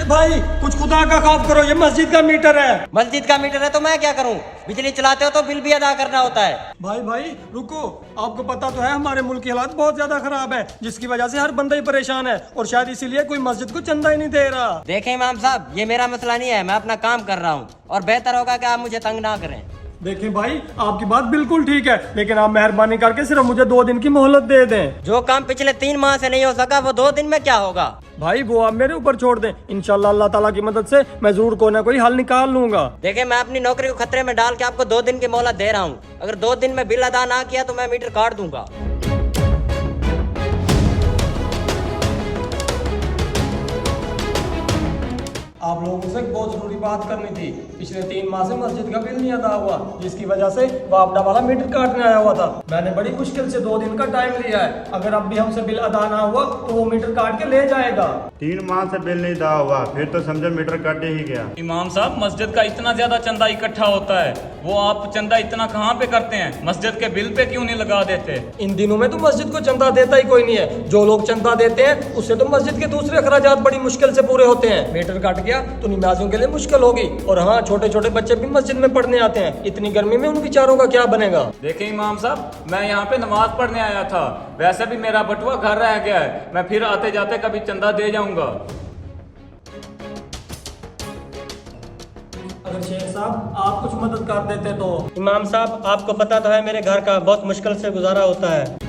भाई कुछ खुदा का खौफ करो, ये मस्जिद का मीटर है। मस्जिद का मीटर है तो मैं क्या करूं? बिजली चलाते हो तो बिल भी अदा करना होता है। भाई रुको, आपको पता तो है हमारे मुल्क की हालात बहुत ज्यादा खराब है, जिसकी वजह से हर बंदा ही परेशान है और शायद इसीलिए कोई मस्जिद को चंदा ही नहीं दे रहा। देखें इमाम साहब, ये मेरा मसला नहीं है, मैं अपना काम कर रहा हूँ और बेहतर होगा कि आप मुझे तंग ना करें। देखें भाई, आपकी बात बिल्कुल ठीक है, लेकिन आप मेहरबानी करके सिर्फ मुझे 2 दिन की मोहलत दे दें। जो काम पिछले 3 माह से नहीं हो सका वो 2 दिन में क्या होगा? भाई वो आप मेरे ऊपर छोड़ दें, इंशाल्लाह अल्लाह ताला की मदद से मैं जरूर कोई ना कोई हल निकाल लूंगा। देखिए, मैं अपनी नौकरी को खतरे में डाल के आपको 2 दिन की मोहलत दे रहा हूँ। अगर 2 दिन में बिल अदा ना किया तो मैं मीटर काट दूंगा। आप लोगों से बहुत जरूरी बात करनी थी। पिछले 3 माह से मस्जिद का बिल नहीं अदा हुआ, जिसकी वजह से वापडा वाला मीटर काटने आया हुआ था। मैंने बड़ी मुश्किल से 2 दिन का टाइम लिया है, अगर अब भी हमसे बिल अदा ना हुआ तो वो मीटर काट के ले जाएगा। 3 माह से बिल नहीं अदा हुआ, फिर तो समझो मीटर काटे ही गया। इमाम साहब, मस्जिद का इतना ज्यादा चंदा इकट्ठा होता है, वो आप चंदा इतना कहाँ पे करते हैं? मस्जिद के बिल पे क्यों नहीं लगा देते? इन दिनों में तो मस्जिद को चंदा देता ही कोई नहीं है। जो लोग चंदा देते हैं उससे तो मस्जिद के दूसरे अखराजात बड़ी मुश्किल से पूरे होते हैं। मीटर कट गया तो नमाजियों के लिए मुश्किल होगी, और हाँ, छोटे छोटे बच्चे भी मस्जिद में पढ़ने आते हैं। इतनी गर्मी में उन बेचारों का क्या बनेगा? देखिए इमाम साहब, मैं यहाँ पे नमाज पढ़ने आया था, वैसे भी मेरा बटुआ घर रह गया है, मैं फिर आते जाते कभी चंदा दे जाऊंगा। अगर शेख साहब आप कुछ मदद कर देते तो। इमाम साहब, आपको पता तो है मेरे घर का बहुत मुश्किल से गुजारा होता है।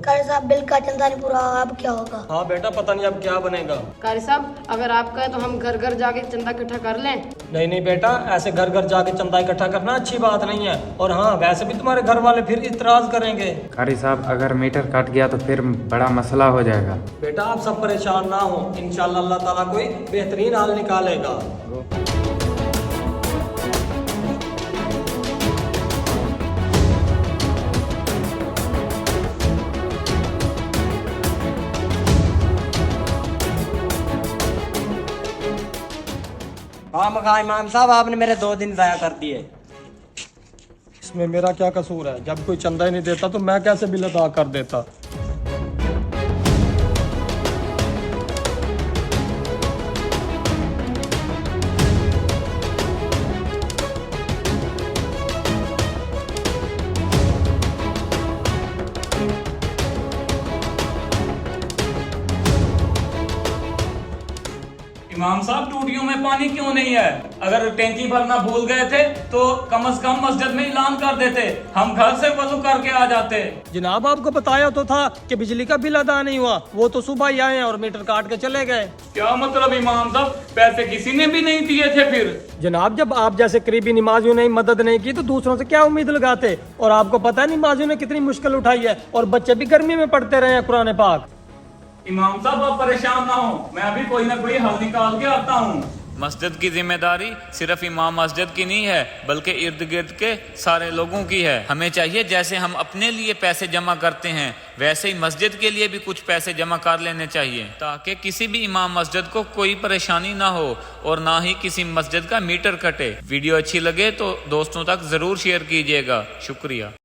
कारी साहब, बिल का चंदा नहीं पूरा, अब क्या होगा? हाँ बेटा, पता नहीं अब क्या बनेगा। कारी साहब, अगर आपका है तो हम घर घर जाके चंदा इकट्ठा कर लें। नहीं बेटा, ऐसे घर घर जाके चंदा इकट्ठा करना अच्छी बात नहीं है, और हाँ, वैसे भी तुम्हारे घर वाले फिर इतराज करेंगे। कारी साहब, अगर मीटर कट गया तो फिर बड़ा मसला हो जाएगा। बेटा आप सब परेशान ना हो, इंशाल्लाह अल्लाह ताला कोई बेहतरीन हल निकालेगा। हाँ इमाम साहब, आपने मेरे 2 दिन ज़ाया कर दिए। इसमें मेरा क्या कसूर है? जब कोई चंदा ही नहीं देता तो मैं कैसे बिल अदा कर देता? इमाम साहब, टूटियों में पानी क्यों नहीं है? अगर टैंकी भरना भूल गए थे तो कम से कम मस्जिद में ऐलान कर देते, हम घर से वजू करके आ जाते। जनाब आपको बताया तो था कि बिजली का बिल अदा नहीं हुआ, वो तो सुबह ही आए और मीटर काट के चले गए। क्या मतलब इमाम साहब, पैसे किसी ने भी नहीं दिए थे फिर? जनाब, जब आप जैसे करीबी नमाजियों ने मदद नहीं की तो दूसरों से क्या उम्मीद लगाते? और आपको पता है नमाजियों ने कितनी मुश्किल उठाई है, और बच्चे भी गर्मी में पढ़ते रहे हैं कुरान पाक। इमाम साहब, आप परेशान ना हो, मैं अभी कोई ना कोई हल निकाल के आता हूँ। मस्जिद की जिम्मेदारी सिर्फ इमाम मस्जिद की नहीं है, बल्कि इर्द गिर्द के सारे लोगों की है। हमें चाहिए जैसे हम अपने लिए पैसे जमा करते हैं, वैसे ही मस्जिद के लिए भी कुछ पैसे जमा कर लेने चाहिए, ताकि किसी भी इमाम मस्जिद को कोई परेशानी ना हो और ना ही किसी मस्जिद का मीटर कटे। वीडियो अच्छी लगे तो दोस्तों तक जरूर शेयर कीजिएगा। शुक्रिया।